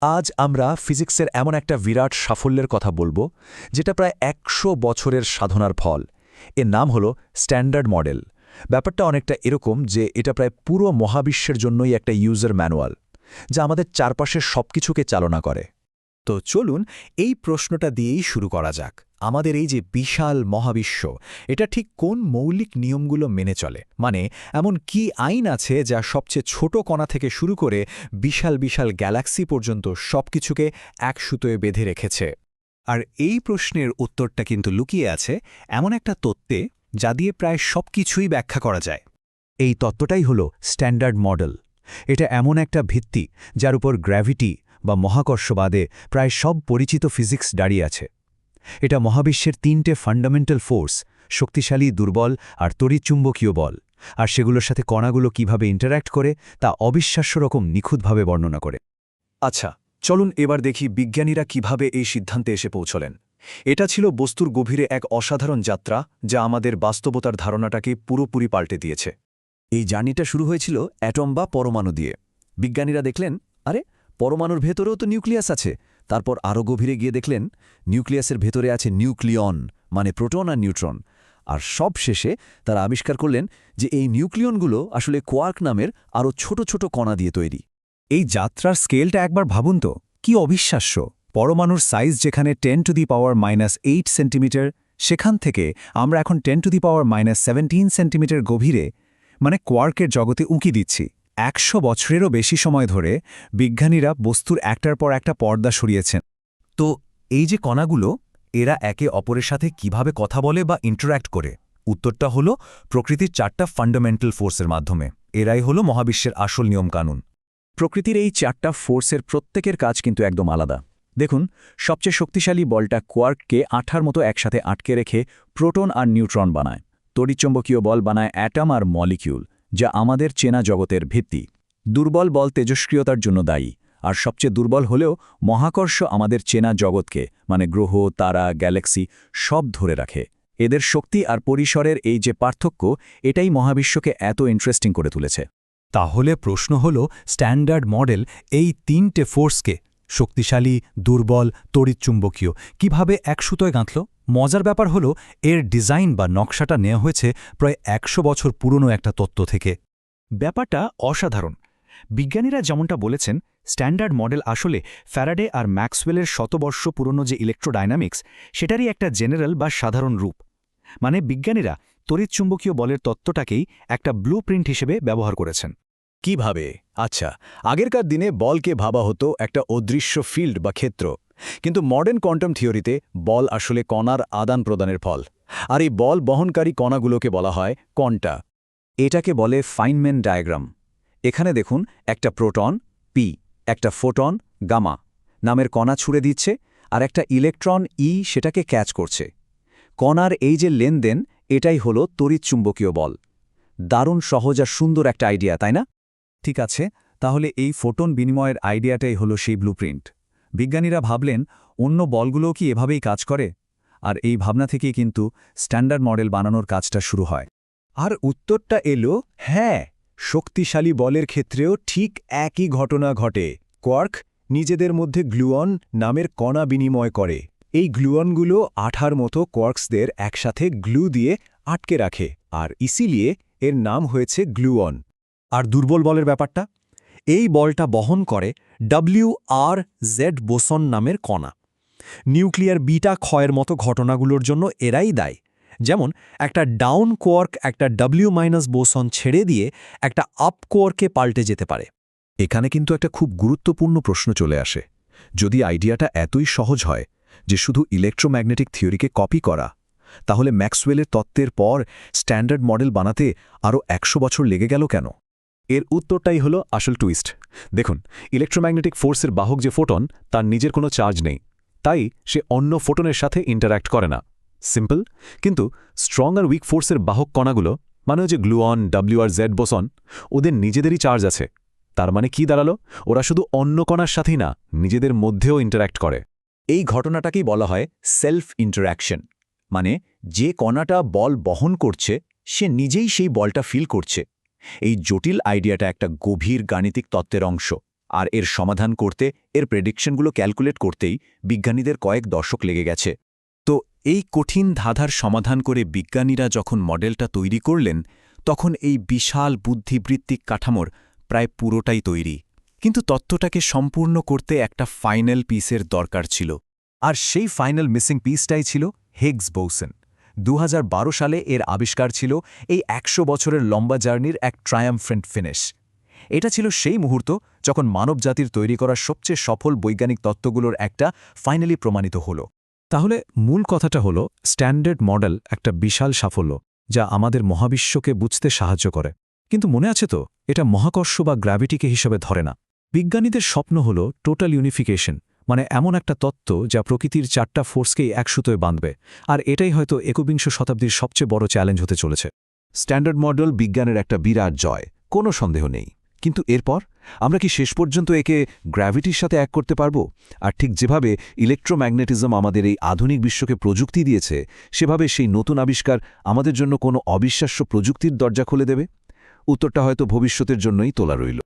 আজ আমরা ফিজিক্সের এমন একটা বিরাট সাফল্যের কথা বলবো যেটা প্রায় ১০০ বছরের সাধনার ফল। এর নাম হলো স্ট্যান্ডার্ড মডেল। ব্যাপারটা অনেকটা এরকম যে এটা প্রায় পুরো মহাবিশ্বের জন্যই একটা ইউজার ম্যানুয়াল, যা আমাদের চারপাশের সবকিছুকে চালনা করে। তো চলুন এই প্রশ্নটা দিয়েই শুরু করা যাক। আমাদের এই যে বিশাল মহাবিশ্ব, এটা ঠিক কোন মৌলিক নিয়মগুলো মেনে চলে? মানে এমন কি আইন আছে যা সবচেয়ে ছোট কণা থেকে শুরু করে বিশাল বিশাল গ্যালাক্সি পর্যন্ত সবকিছুকে এক সুতোয় বেঁধে রেখেছে? আর এই প্রশ্নের উত্তরটা কিন্তু লুকিয়ে আছে এমন একটা তত্ত্বে যা দিয়ে প্রায় সবকিছুই ব্যাখ্যা করা যায়। এই তত্ত্বটাই হল স্ট্যান্ডার্ড মডেল। এটা এমন একটা ভিত্তি যার উপর গ্র্যাভিটি বা মহাকর্ষবাদে প্রায় সব পরিচিত ফিজিক্স দাঁড়িয়ে আছে। এটা মহাবিশ্বের ৩টে ফান্ডামেন্টাল ফোর্স, শক্তিশালী, দুর্বল আর তড়িৎচুম্বকীয় বল, আর সেগুলোর সাথে কণাগুলো কিভাবে ইন্টারঅ্যাক্ট করে তা অবিশ্বাস্য রকম নিখুঁতভাবে বর্ণনা করে। আচ্ছা, চলুন এবার দেখি বিজ্ঞানীরা কিভাবে এই সিদ্ধান্তে এসে পৌঁছলেন। এটা ছিল বস্তুর গভীরে এক অসাধারণ যাত্রা যা আমাদের বাস্তবতার ধারণাটাকে পুরোপুরি পাল্টে দিয়েছে। এই জার্নিটা শুরু হয়েছিল অ্যাটম বা পরমাণু দিয়ে। বিজ্ঞানীরা দেখলেন, আরে পরমাণুর ভেতরেও তো নিউক্লিয়াস আছে। তারপর আরও গভীরে গিয়ে দেখলেন নিউক্লিয়াসের ভেতরে আছে নিউক্লিয়ন, মানে প্রোটন আর নিউট্রন। আর সব শেষে তারা আবিষ্কার করলেন যে এই নিউক্লিয়নগুলো আসলে কোয়ার্ক নামের আরও ছোট ছোট কণা দিয়ে তৈরি। এই যাত্রার স্কেলটা একবার ভাবুন তো, কি অবিশ্বাস্য! পরমাণুর সাইজ যেখানে 10⁻⁻8 সেন্টিমিটার, সেখান থেকে আমরা এখন 10⁻⁻17 সেন্টিমিটার গভীরে, মানে কোয়ার্কের জগতে উঁকি দিচ্ছি। ১০০ বছরেরও বেশি সময় ধরে বিজ্ঞানীরা বস্তুর একটার পর একটা পর্দা সরিয়েছেন। তো এই যে কণাগুলো, এরা একে অপরের সাথে কিভাবে কথা বলে বা ইন্টারঅ্যাক্ট করে? উত্তরটা হলো প্রকৃতির 4টা ফান্ডামেন্টাল ফোর্সের মাধ্যমে। এরাই হলো মহাবিশ্বের আসল নিয়মকানুন। প্রকৃতির এই 4টা ফোর্সের প্রত্যেকের কাজ কিন্তু একদম আলাদা। দেখুন, সবচেয়ে শক্তিশালী বলটা কোয়ার্ককে আঠার মতো একসাথে আটকে রেখে প্রোটন আর নিউট্রন বানায়। তড়িৎচুম্বকীয় বল বানায় অ্যাটম আর মলিকিউল, যা আমাদের চেনা জগতের ভিত্তি। দুর্বল বল তেজস্ক্রিয়তার জন্য দায়ী, আর সবচেয়ে দুর্বল হলেও মহাকর্ষ আমাদের চেনা জগৎকে, মানে গ্রহ, তারা, গ্যালাক্সি সব ধরে রাখে। এদের শক্তি আর পরিসরের এই যে পার্থক্য, এটাই মহাবিশ্বকে এত ইন্টারেস্টিং করে তুলেছে। তাহলে প্রশ্ন হল, স্ট্যান্ডার্ড মডেল এই 3টে ফোর্সকে, শক্তিশালী, দুর্বল, তড়িৎচুম্বকীয়, কিভাবে এক সুতোয় গাঁথল? মজার ব্যাপার হলো এর ডিজাইন বা নকশাটা নেওয়া হয়েছে প্রায় ১০০ বছর পুরনো একটা তত্ত্ব থেকে। ব্যাপারটা অসাধারণ। বিজ্ঞানীরা যেমনটা বলেছেন, স্ট্যান্ডার্ড মডেল আসলে ফ্যারাডে আর ম্যাক্সওয়েলের শতবর্ষ পুরনো যে ইলেকট্রোডাইনামিক্স, সেটারই একটা জেনারেল বা সাধারণ রূপ। মানে বিজ্ঞানীরা তড়িৎচুম্বকীয় বলের তত্ত্বটাকেই একটা ব্লুপ্রিন্ট হিসেবে ব্যবহার করেছেন। কিভাবে? আচ্ছা, আগেরকার দিনে বলকে ভাবা হতো একটা অদৃশ্য ফিল্ড বা ক্ষেত্র, কিন্তু মডার্ন কোয়ান্টাম থিওরিতে বল আসলে কণার আদান প্রদানের ফল। আর এই বল বহনকারী কণাগুলোকে বলা হয় কোয়ান্টা। এটাকে বলে ফাইনম্যান ডায়াগ্রাম। এখানে দেখুন, একটা প্রোটন পি, একটা ফোটন গামা নামের কণা ছুড়ে দিচ্ছে, আর একটা ইলেকট্রন ই সেটাকে ক্যাচ করছে। কণার এই যে লেনদেন, এটাই হলো তড়িৎচুম্বকীয় বল। দারুণ সহজ আর সুন্দর একটা আইডিয়া, তাই না? ঠিক আছে, তাহলে এই ফোটন বিনিময়ের আইডিয়াটাই হলো সেই ব্লুপ্রিন্ট। বিজ্ঞানীরা ভাবলেন, অন্য বলগুলোও কি এভাবেই কাজ করে? আর এই ভাবনা থেকেই কিন্তু স্ট্যান্ডার্ড মডেল বানানোর কাজটা শুরু হয়। আর উত্তরটা এলো হ্যাঁ, শক্তিশালী বলের ক্ষেত্রেও ঠিক একই ঘটনা ঘটে। কোয়ার্ক নিজেদের মধ্যে গ্লুয়ন নামের কণা বিনিময় করে। এই গ্লুয়নগুলো আঠার মতো কোয়ার্কসদের একসাথে গ্লু দিয়ে আটকে রাখে, আর ইসিলিয়ে এর নাম হয়েছে গ্লুয়ন। আর দুর্বল বলের ব্যাপারটা? এই বলটা বহন করে WR-Z বোসন নামের কণা। নিউক্লিয়ার বিটা ক্ষয়ের মতো ঘটনাগুলোর জন্য এরাই দায়ী। যেমন একটা ডাউন কোয়ার্ক একটা W- বোসন ছেড়ে দিয়ে একটা আপ কোয়ার্কে পাল্টে যেতে পারে। এখানে কিন্তু একটা খুব গুরুত্বপূর্ণ প্রশ্ন চলে আসে। যদি আইডিয়াটা এতই সহজ হয় যে শুধু ইলেকট্রোম্যাগনেটিক থিওরিকে কপি করা, তাহলে ম্যাক্সওয়েলের তত্ত্বের পর স্ট্যান্ডার্ড মডেল বানাতে আরও ১০০ বছর লেগে গেল কেন? এর উত্তরটাই হলো আসল টুইস্ট। দেখুন, ইলেকট্রোম্যাগনেটিক ফোর্সের বাহক যে ফোটন, তার নিজের কোনো চার্জ নেই, তাই সে অন্য ফোটনের সাথে ইন্টারঅ্যাক্ট করে না। সিম্পল। কিন্তু স্ট্রং আর উইক ফোর্সের বাহক কণাগুলো, মানে যে গ্লুয়ন, WR-Z বোসন, ওদের নিজেদেরই চার্জ আছে। তার মানে কি দাঁড়ালো? ওরা শুধু অন্য কণার সাথেই না, নিজেদের মধ্যেও ইন্টারঅ্যাক্ট করে। এই ঘটনাটাকেই বলা হয় সেলফ ইন্টারঅ্যাকশন। মানে যে কণাটা বল বহন করছে, সে নিজেই সেই বলটা ফিল করছে। এই জটিল আইডিয়াটা একটা গভীর গাণিতিক তত্ত্বের অংশ, আর এর সমাধান করতে এর প্রেডিকশনগুলো ক্যালকুলেট করতেই বিজ্ঞানীদের কয়েক দশক লেগে গেছে। তো এই কঠিন ধাঁধার সমাধান করে বিজ্ঞানীরা যখন মডেলটা তৈরি করলেন, তখন এই বিশাল বুদ্ধিবৃত্তিক কাঠামোর প্রায় পুরোটাই তৈরি। কিন্তু তত্ত্বটাকে সম্পূর্ণ করতে একটা ফাইনাল পিসের দরকার ছিল। আর সেই ফাইনাল মিসিং পিসটাই ছিল হিগস বোসন। 2012 সালে এর আবিষ্কার ছিল এই 100 বছরের লম্বা জার্নির এক ট্রায়াম্ফেন্ট ফিনিশ। এটা ছিল সেই মুহূর্ত যখন মানবজাতির তৈরি করা সবচেয়ে সফল বৈজ্ঞানিক তত্ত্বগুলোর একটা ফাইনালি প্রমাণিত হল। তাহলে মূল কথাটা হলো, স্ট্যান্ডার্ড মডেল একটা বিশাল সাফল্য যা আমাদের মহাবিশ্বকে বুঝতে সাহায্য করে। কিন্তু মনে আছে তো, এটা মহাকর্ষ বা গ্র্যাভিটিকে হিসেবে ধরে না। বিজ্ঞানীদের স্বপ্ন হল টোটাল ইউনিফিকেশন, মানে এমন একটা তত্ত্ব যা প্রকৃতির 4টা ফোর্সকেই এক সুতোয় বাঁধবে। আর এটাই হয়তো 21 শতাব্দীর সবচেয়ে বড় চ্যালেঞ্জ হতে চলেছে। স্ট্যান্ডার্ড মডেল বিজ্ঞানের একটা বিরাট জয়, কোনো সন্দেহ নেই। কিন্তু এরপর আমরা কি শেষ পর্যন্ত একে গ্র্যাভিটির সাথে এক করতে পারব? আর ঠিক যেভাবে ইলেকট্রোম্যাগনেটিজম আমাদের এই আধুনিক বিশ্বকে প্রযুক্তি দিয়েছে, সেভাবে সেই নতুন আবিষ্কার আমাদের জন্য কোনো অবিশ্বাস্য প্রযুক্তির দরজা খুলে দেবে? উত্তরটা হয়তো ভবিষ্যতের জন্যই তোলা রইল।